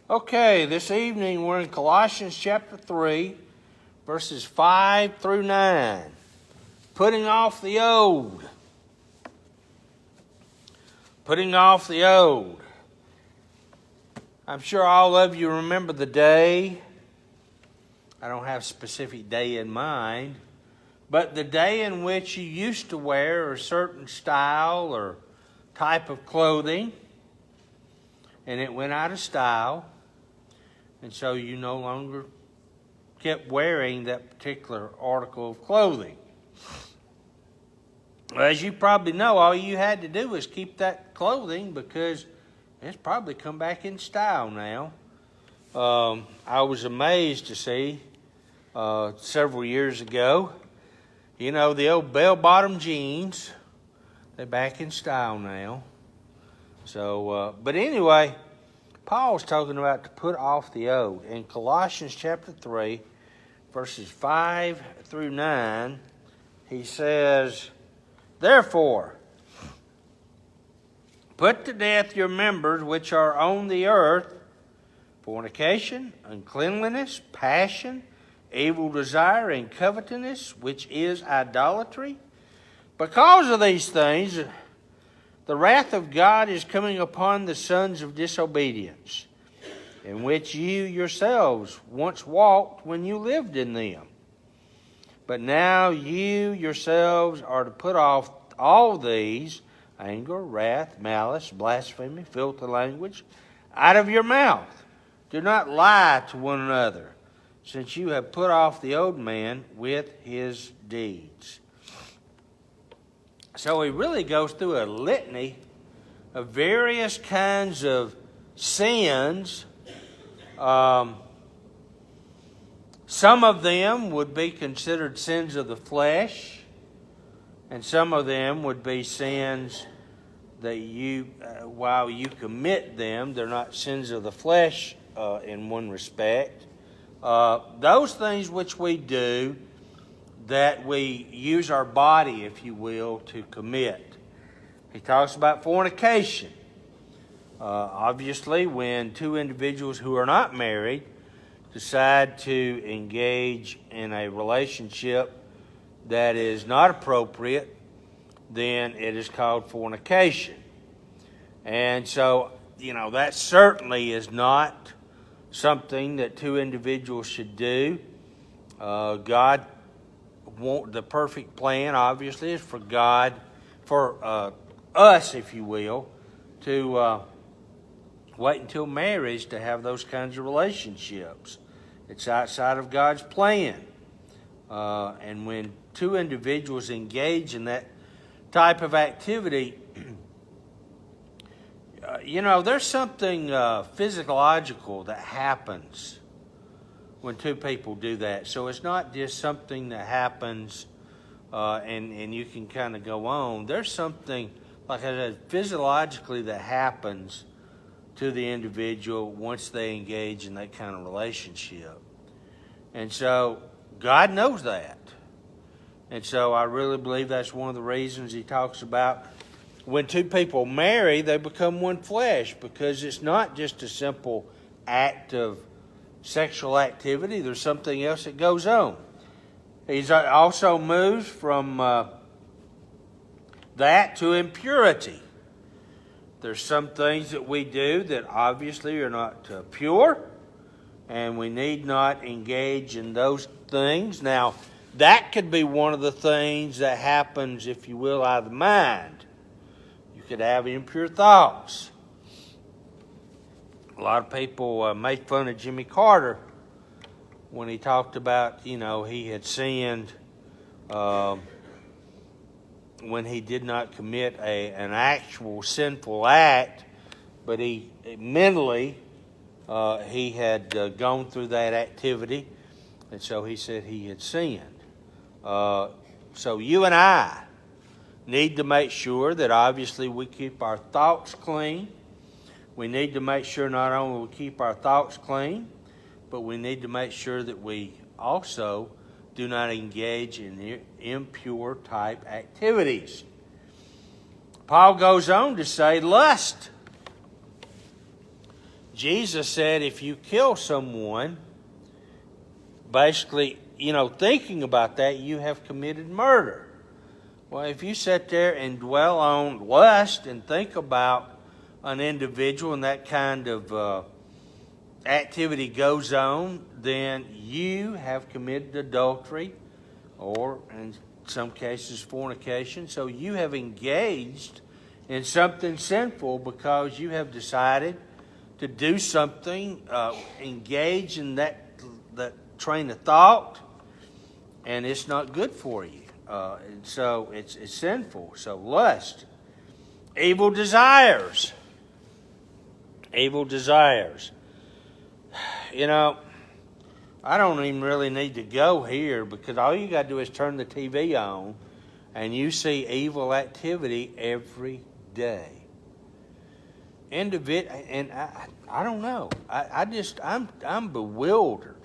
Okay, this evening we're in Colossians chapter 3, verses 5 through 9. Putting off the old. Putting off the old. I'm sure all of you remember the day. I don't have a specific day in mind, but the day in which you used to wear a certain style or type of clothing, and it went out of style, and so you no longer kept wearing that particular article of clothing. As you probably know, all you had to do was keep that clothing because it's probably come back in style now. I was amazed to see several years ago, the old bell-bottom jeans, they're back in style now. So, but anyway, Paul's talking about to put off the old. In Colossians chapter 3, verses 5 through 9, he says, "Therefore, put to death your members which are on the earth, fornication, uncleanliness, passion, evil desire, and covetousness, which is idolatry. Because of these things, the wrath of God is coming upon the sons of disobedience, in which you yourselves once walked when you lived in them. But now you yourselves are to put off all these, anger, wrath, malice, blasphemy, filthy language, out of your mouth. Do not lie to one another, since you have put off the old man with his deeds." So he really goes through a litany of various kinds of sins. Some of them would be considered sins of the flesh, and some of them would be sins that while you commit them, they're not sins of the flesh in one respect. Those things which we do, that we use our body, if you will, to commit. He talks about fornication. Obviously, when two individuals who are not married decide to engage in a relationship that is not appropriate, then it is called fornication. And so, that certainly is not something that two individuals should do. The perfect plan, obviously, is for us, if you will, to wait until marriage to have those kinds of relationships. It's outside of God's plan. And when two individuals engage in that type of activity, there's something physiological that happens when two people do that. So it's not just something that happens and you can kind of go on. There's something, like I said, physiologically that happens to the individual once they engage in that kind of relationship. And so God knows that. And so I really believe that's one of the reasons he talks about when two people marry, they become one flesh, because it's not just a simple act of sexual activity. There's something else that goes on. He's also moves from that to impurity. There's some things that we do that obviously are not pure, and we need not engage in those things. Now, that could be one of the things that happens, if you will, out of the mind. You could have impure thoughts. A lot of people made fun of Jimmy Carter when he talked about, he had sinned when he did not commit an actual sinful act, but he mentally he had gone through that activity, and so he said he had sinned. So you and I need to make sure that obviously we keep our thoughts clean. We need to make sure not only we keep our thoughts clean, but we need to make sure that we also do not engage in impure type activities. Paul goes on to say lust. Jesus said if you kill someone, basically, thinking about that, you have committed murder. Well, if you sit there and dwell on lust and think about an individual and that kind of activity goes on, then you have committed adultery or, in some cases, fornication. So you have engaged in something sinful because you have decided to do something, engage in that train of thought, and it's not good for you. And so it's sinful. So lust, evil desires. Evil desires. I don't even really need to go here because all you got to do is turn the TV on and you see evil activity every day. And I don't know. I'm bewildered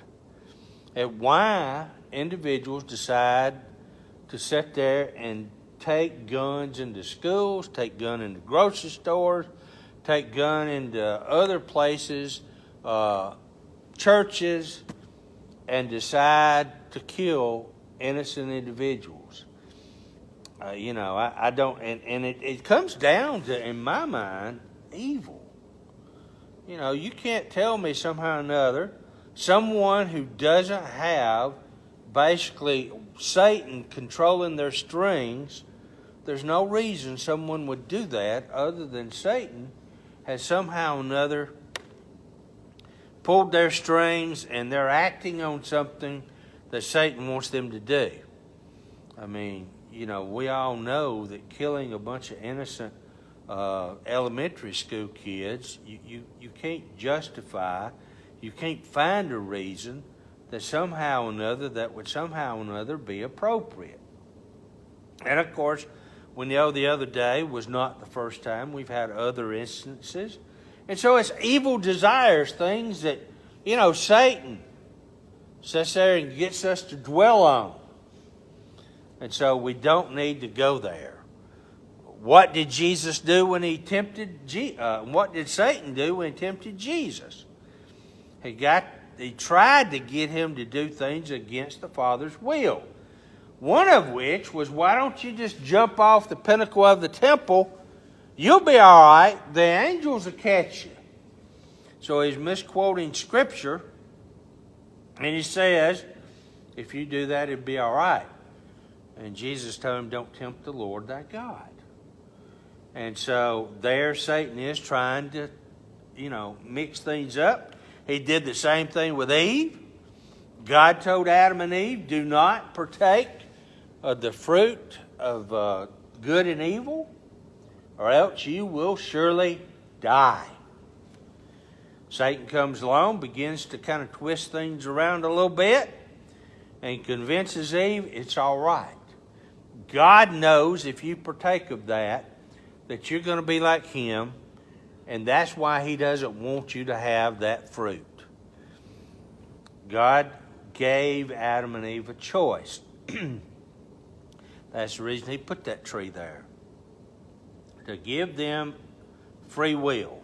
at why individuals decide to sit there and take guns into schools, take gun into grocery stores, take gun into other places, churches, and decide to kill innocent individuals. I don't, and it comes down to, in my mind, evil. You can't tell me somehow or another, someone who doesn't have basically Satan controlling their strings, there's no reason someone would do that other than Satan has somehow or another pulled their strings and they're acting on something that Satan wants them to do. I mean, we all know that killing a bunch of innocent elementary school kids, you can't justify, you can't find a reason that somehow or another that would somehow or another be appropriate. And of course, we know the other day was not the first time. We've had other instances. And so it's evil desires, things that, Satan sits there and gets us to dwell on. And so we don't need to go there. What did Jesus do when he tempted? What did Satan do when he tempted Jesus? He tried to get him to do things against the Father's will. One of which was, why don't you just jump off the pinnacle of the temple? You'll be all right. The angels will catch you. So he's misquoting Scripture, and he says, if you do that, it'll be all right. And Jesus told him, don't tempt the Lord thy God. And so there Satan is trying to, mix things up. He did the same thing with Eve. God told Adam and Eve, do not partake of the fruit of good and evil, or else you will surely die. Satan comes along, begins to kind of twist things around a little bit, and convinces Eve it's all right. God knows if you partake of that you're going to be like him, and that's why he doesn't want you to have that fruit. God gave Adam and Eve a choice. That's the reason he put that tree there, to give them free will.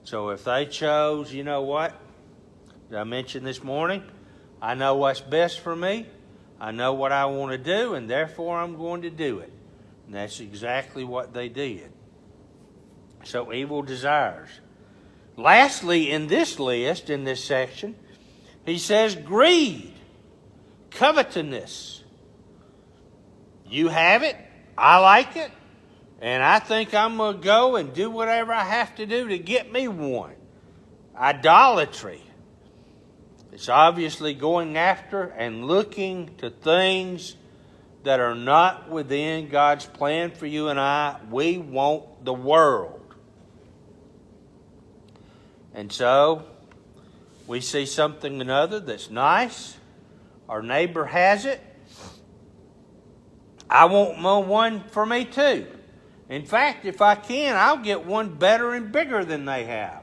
So if they chose, you know what? Did I mention this morning? I know what's best for me. I know what I want to do, and therefore I'm going to do it. And that's exactly what they did. So evil desires. Lastly, in this list, in this section, he says greed, covetousness. You have it, I like it, and I think I'm going to go and do whatever I have to do to get me one. Idolatry. It's obviously going after and looking to things that are not within God's plan for you and I. We want the world. And so we see something another that's nice. Our neighbor has it. I want one for me too. In fact, if I can, I'll get one better and bigger than they have.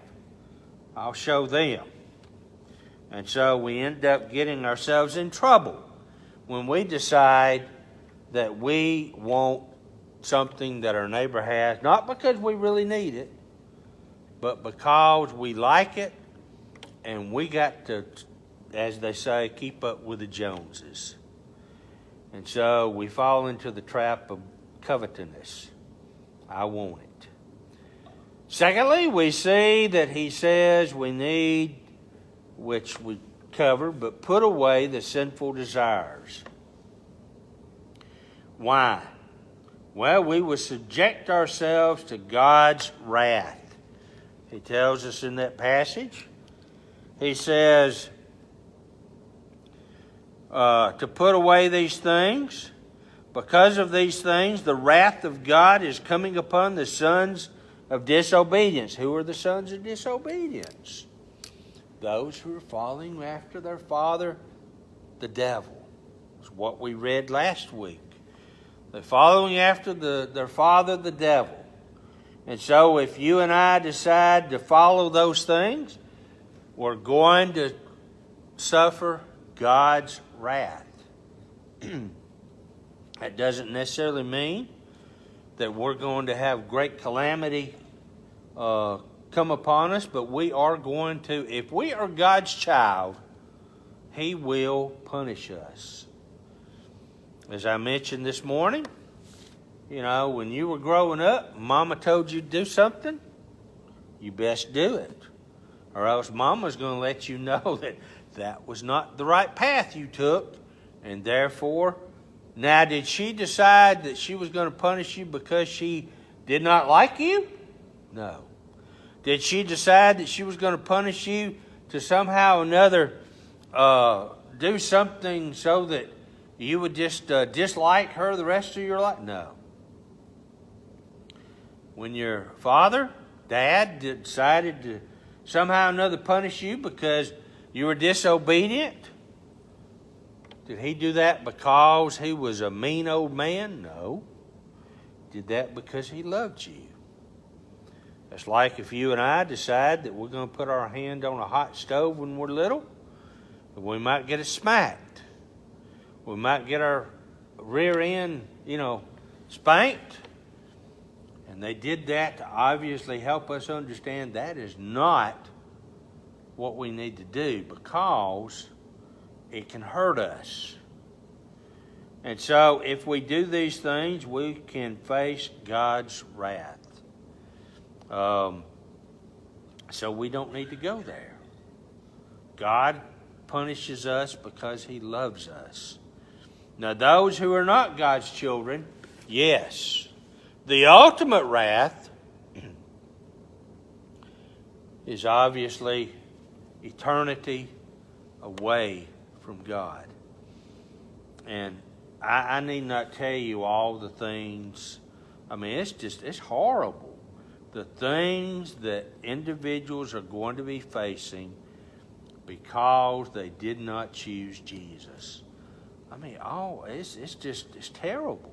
I'll show them. And so we end up getting ourselves in trouble when we decide that we want something that our neighbor has, not because we really need it, but because we like it, and we got to, as they say, keep up with the Joneses. And so we fall into the trap of covetousness. I want it. Secondly, we see that he says we need, which we covered, but put away the sinful desires. Why? Well, we will subject ourselves to God's wrath. He tells us in that passage. He says to put away these things. Because of these things, the wrath of God is coming upon the sons of disobedience. Who are the sons of disobedience? Those who are following after their father, the devil. It's what we read last week. They're following after their father, the devil. And so if you and I decide to follow those things, we're going to suffer God's wrath. That doesn't necessarily mean that we're going to have great calamity come upon us, but we are going to, if we are God's child, He will punish us. As I mentioned this morning, when you were growing up, Mama told you to do something, you best do it. Or else Mama's going to let you know that that was not the right path you took, and therefore, now did she decide that she was going to punish you because she did not like you? No. Did she decide that she was going to punish you to somehow or another do something so that you would just dislike her the rest of your life? No. When your father, dad, decided to somehow or another punish you because you were disobedient, did he do that because he was a mean old man? No. He did that because he loved you. It's like if you and I decide that we're going to put our hand on a hot stove when we're little, we might get it smacked. We might get our rear end, spanked. And they did that to obviously help us understand that is not what we need to do, because it can hurt us. And so if we do these things, we can face God's wrath. So we don't need to go there. God punishes us because He loves us. Now, those who are not God's children, yes, the ultimate wrath is obviously eternity away from God. And I need not tell you all the things. It's horrible. The things that individuals are going to be facing because they did not choose Jesus. It's terrible.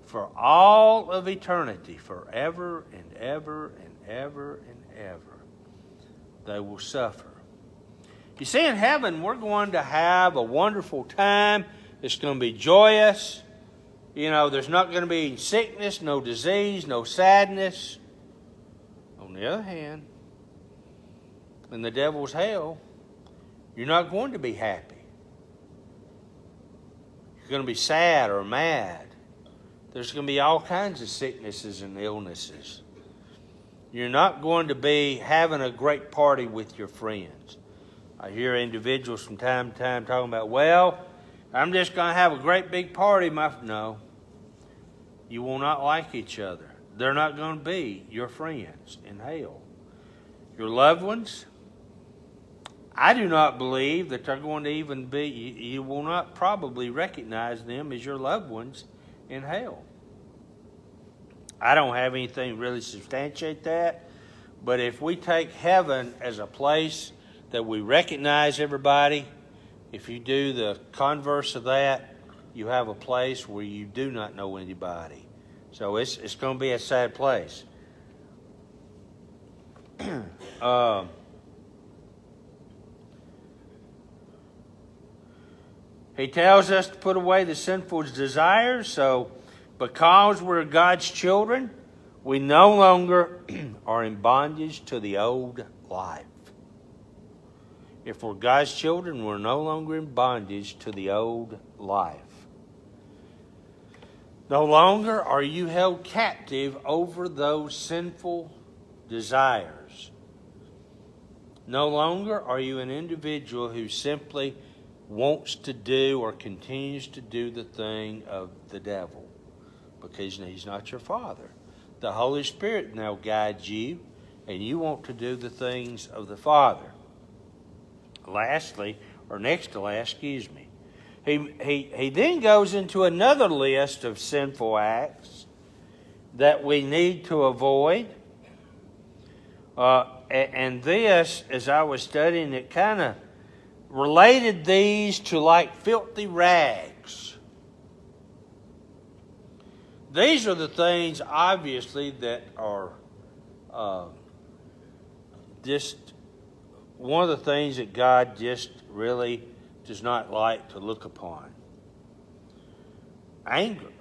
For all of eternity, forever and ever and ever and ever, they will suffer. You see, in heaven, we're going to have a wonderful time. It's going to be joyous. There's not going to be sickness, no disease, no sadness. On the other hand, in the devil's hell, you're not going to be happy. You're going to be sad or mad. There's going to be all kinds of sicknesses and illnesses. You're not going to be having a great party with your friends. I hear individuals from time to time talking about, well, I'm just going to have a great big party. No. You will not like each other. They're not going to be your friends in hell. Your loved ones, I do not believe that they're going to even be, you will not probably recognize them as your loved ones in hell. I don't have anything really substantiate that, but if we take heaven as a place that we recognize everybody, if you do the converse of that, you have a place where you do not know anybody. So it's going to be a sad place. He tells us to put away the sinful desires. So because we're God's children, We no longer are in bondage to the old life. If we're God's children, we're no longer in bondage to the old life. No longer are you held captive over those sinful desires. No longer are you an individual who simply wants to do or continues to do the thing of the devil, because he's not your father. The Holy Spirit now guides you, and you want to do the things of the Father. Lastly, or next to last, he then goes into another list of sinful acts that we need to avoid. And this, as I was studying, it kind of related these to like filthy rags. These are the things, obviously, that are just one of the things that God just really does not like to look upon. Anger.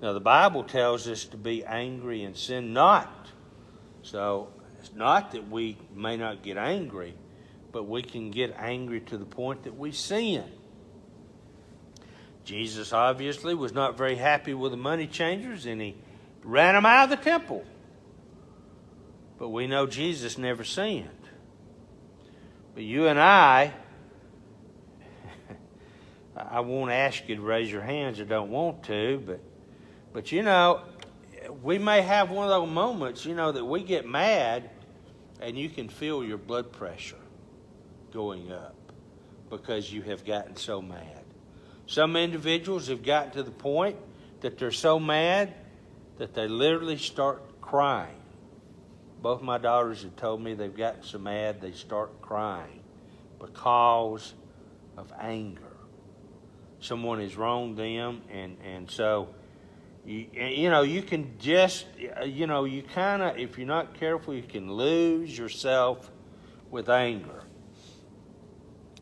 Now, the Bible tells us to be angry and sin not. So, it's not that we may not get angry, but we can get angry to the point that we sin. Jesus obviously was not very happy with the money changers, and he ran them out of the temple. But we know Jesus never sinned. But you and I won't ask you to raise your hands. I don't want to, but you know, we may have one of those moments, you know, that we get mad, and you can feel your blood pressure going up because you have gotten so mad. Some individuals have gotten to the point that they're so mad that they literally start crying. Both my daughters have told me they've gotten so mad they start crying because of anger. Someone has wronged them, and so, you know, you can just, you know, you kind of, if you're not careful, you can lose yourself with anger.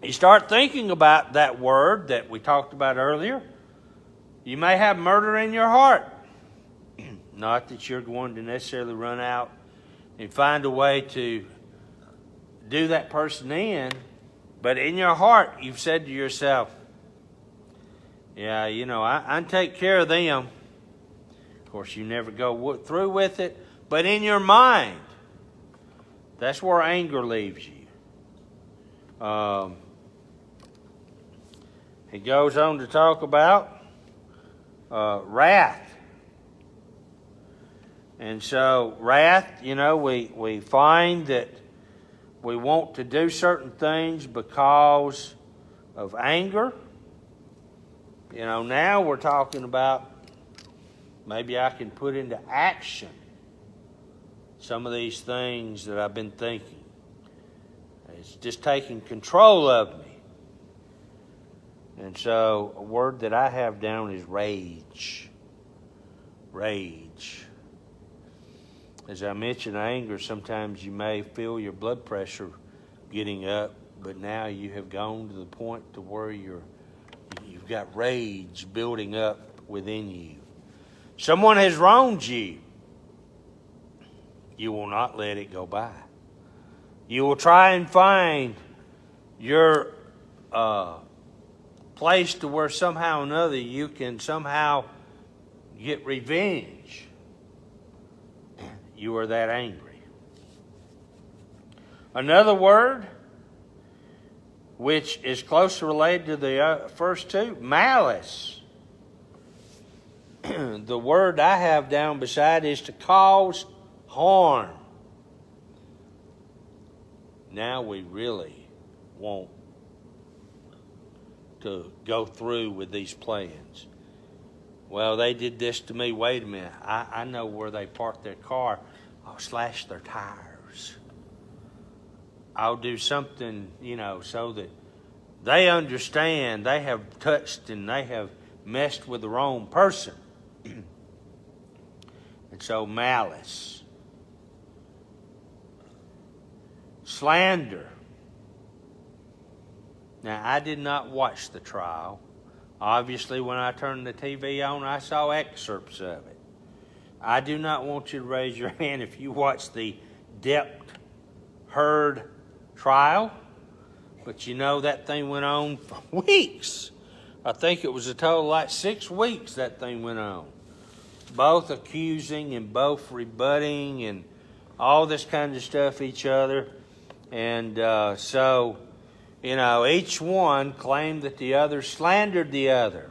You start thinking about that word that we talked about earlier. You may have murder in your heart. Not that you're going to necessarily run out and find a way to do that person in, but in your heart, you've said to yourself, yeah, you know, I take care of them. Of course, you never go through with it, but in your mind, that's where anger leaves you. He goes on to talk about wrath. And so wrath, you know, we find that we want to do certain things because of anger. You know, now we're talking about maybe I can put into action some of these things that I've been thinking. It's just taking control of me. And so a word that I have down is rage. Rage. As I mentioned, anger, sometimes you may feel your blood pressure getting up, but now you have gone to the point to where you've got rage building up within you. Someone has wronged you. You will not let it go by. You will try and find your place to where somehow or another you can somehow get revenge. You are that angry. Another word, which is closely related to the first two, malice. The word I have down beside is to cause harm. Now we really want to go through with these plans. Well, they did this to me. Wait a minute. I know where they parked their car. I'll slash their tires. I'll do something, you know, so that they understand they have touched and they have messed with the wrong person. And so malice. Slander. Now, I did not watch the trial. Obviously, when I turned the TV on, I saw excerpts of it. I do not want you to raise your hand if you watch the Depp Heard trial, but you know that thing went on for weeks. I think it was a total of like 6 weeks that thing went on. Both accusing and both rebutting and all this kind of stuff each other. And so, each one claimed that the other slandered the other.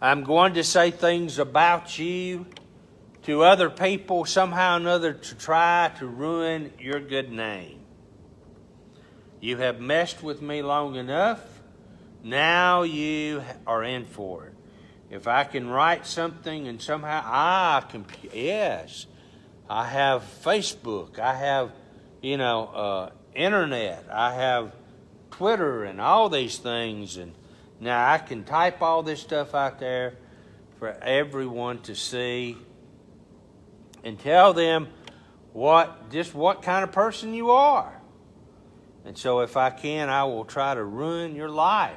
I'm going to say things about you to other people somehow or another to try to ruin your good name. You have messed with me long enough. Now you are in for it. If I can write something and somehow I have Facebook, I have, internet, I have Twitter and all these things, and now I can type all this stuff out there for everyone to see and tell them what kind of person you are. And so if I can, I will try to ruin your life.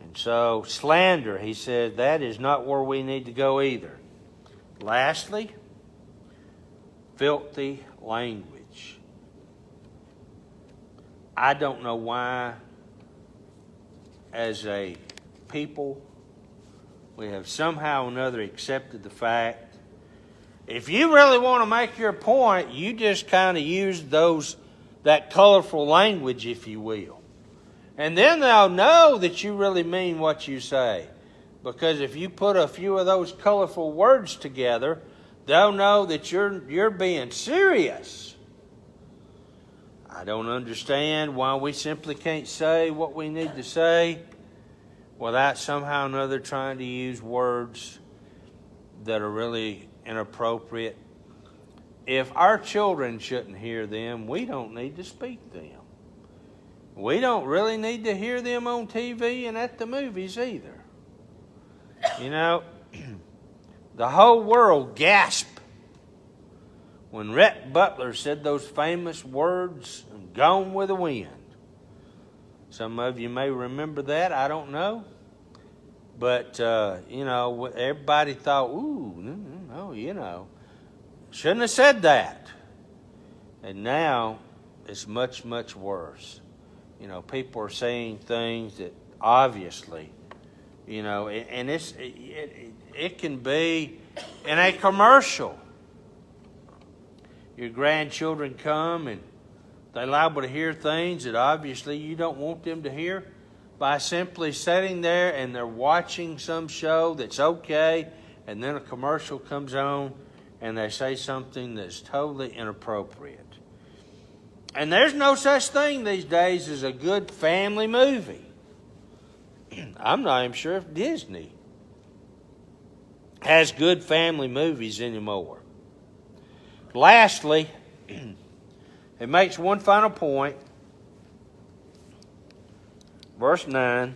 And so slander, he said, that is not where we need to go either. Lastly, filthy language. I don't know why, as a people, we have somehow or another accepted the fact, if you really want to make your point, you just kind of use that colorful language, if you will. And then they'll know that you really mean what you say. Because if you put a few of those colorful words together, they'll know that you're being serious. I don't understand why we simply can't say what we need to say without somehow or another trying to use words that are really inappropriate. If our children shouldn't hear them, we don't need to speak them. We don't really need to hear them on TV and at the movies either. The whole world gasped when Rhett Butler said those famous words, "Gone with the wind." Some of you may remember that. I don't know. But, everybody thought, shouldn't have said that. And now it's much, much worse. People are saying things that obviously, and it can be in a commercial. Your grandchildren come and they're liable to hear things that obviously you don't want them to hear by simply sitting there and they're watching some show that's okay, and then a commercial comes on and they say something that's totally inappropriate. And there's no such thing these days as a good family movie. I'm not even sure if Disney has good family movies anymore. Lastly, it makes one final point. Verse 9.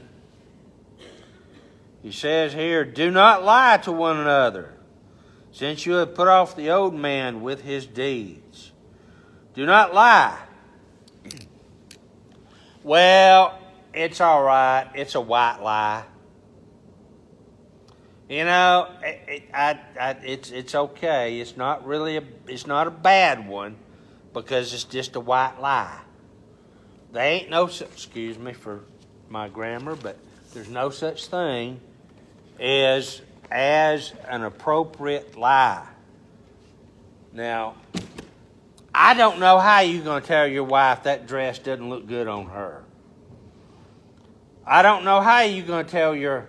He says here, "Do not lie to one another, since you have put off the old man with his deeds." Do not lie. Well, it's all right. It's a white lie. It's okay. It's not a bad one, because it's just a white lie. There ain't excuse me for my grammar, but there's no such thing as an appropriate lie. Now, I don't know how you're going to tell your wife that dress doesn't look good on her. I don't know how you're going to tell your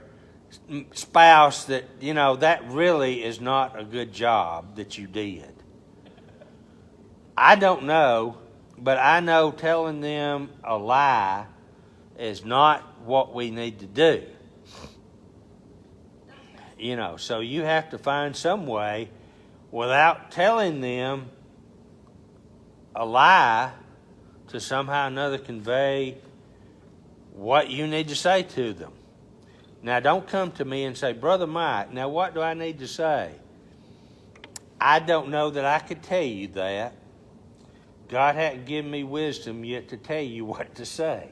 spouse that, that really is not a good job that you did. I don't know, but I know telling them a lie is not what we need to do. So you have to find some way without telling them a lie to somehow or another convey what you need to say to them. Now, don't come to me and say, "Brother Mike, now what do I need to say?" I don't know that I could tell you that. God hadn't given me wisdom yet to tell you what to say.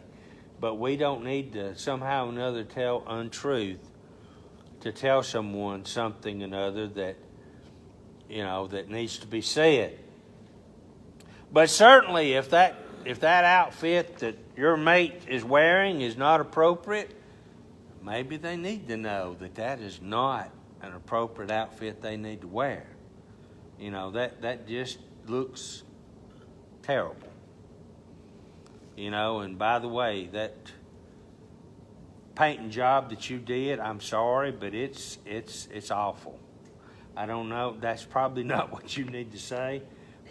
But we don't need to somehow or another tell untruth to tell someone something or another that, that needs to be said. But certainly if that outfit that your mate is wearing is not appropriate, maybe they need to know that is not an appropriate outfit they need to wear. That just looks terrible. And by the way, that painting job that you did, I'm sorry, but it's awful. I don't know, that's probably not what you need to say,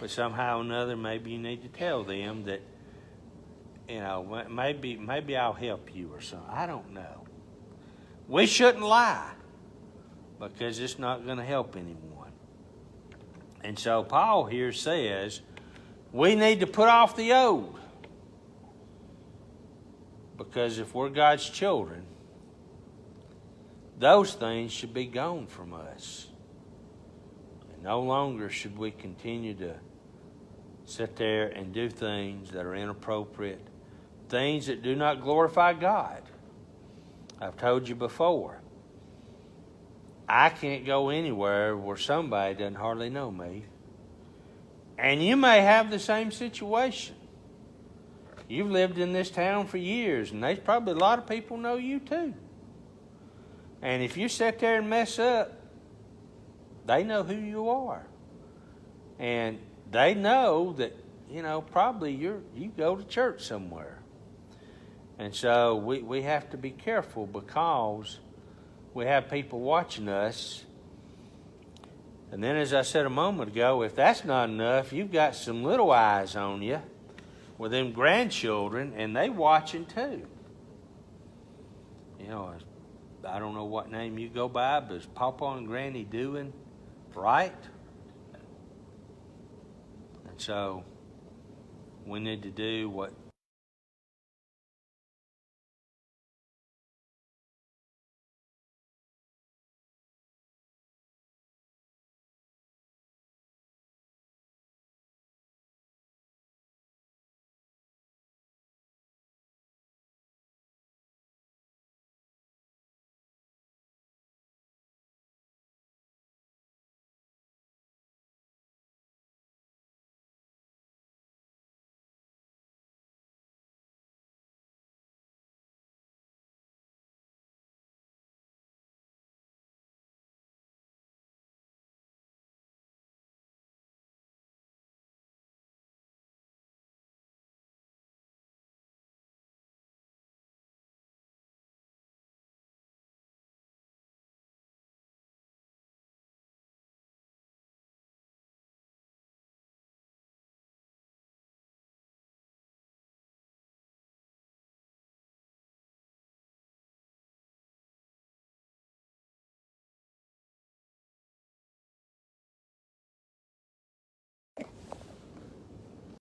but somehow or another maybe you need to tell them that, maybe I'll help you or something. I don't know. We shouldn't lie because it's not going to help anyone. And so Paul here says we need to put off the old. Because if we're God's children, those things should be gone from us. And no longer should we continue to sit there and do things that are inappropriate, things that do not glorify God. I've told you before, I can't go anywhere where somebody doesn't hardly know me. And you may have the same situation. You've lived in this town for years, and there's probably a lot of people know you too. And if you sit there and mess up, they know who you are. And they know that, probably you go to church somewhere. And so we have to be careful because we have people watching us. And then, as I said a moment ago, if that's not enough, you've got some little eyes on you with them grandchildren, and they watching too. I don't know what name you go by, but is Papa and Granny doing right? And so we need to do what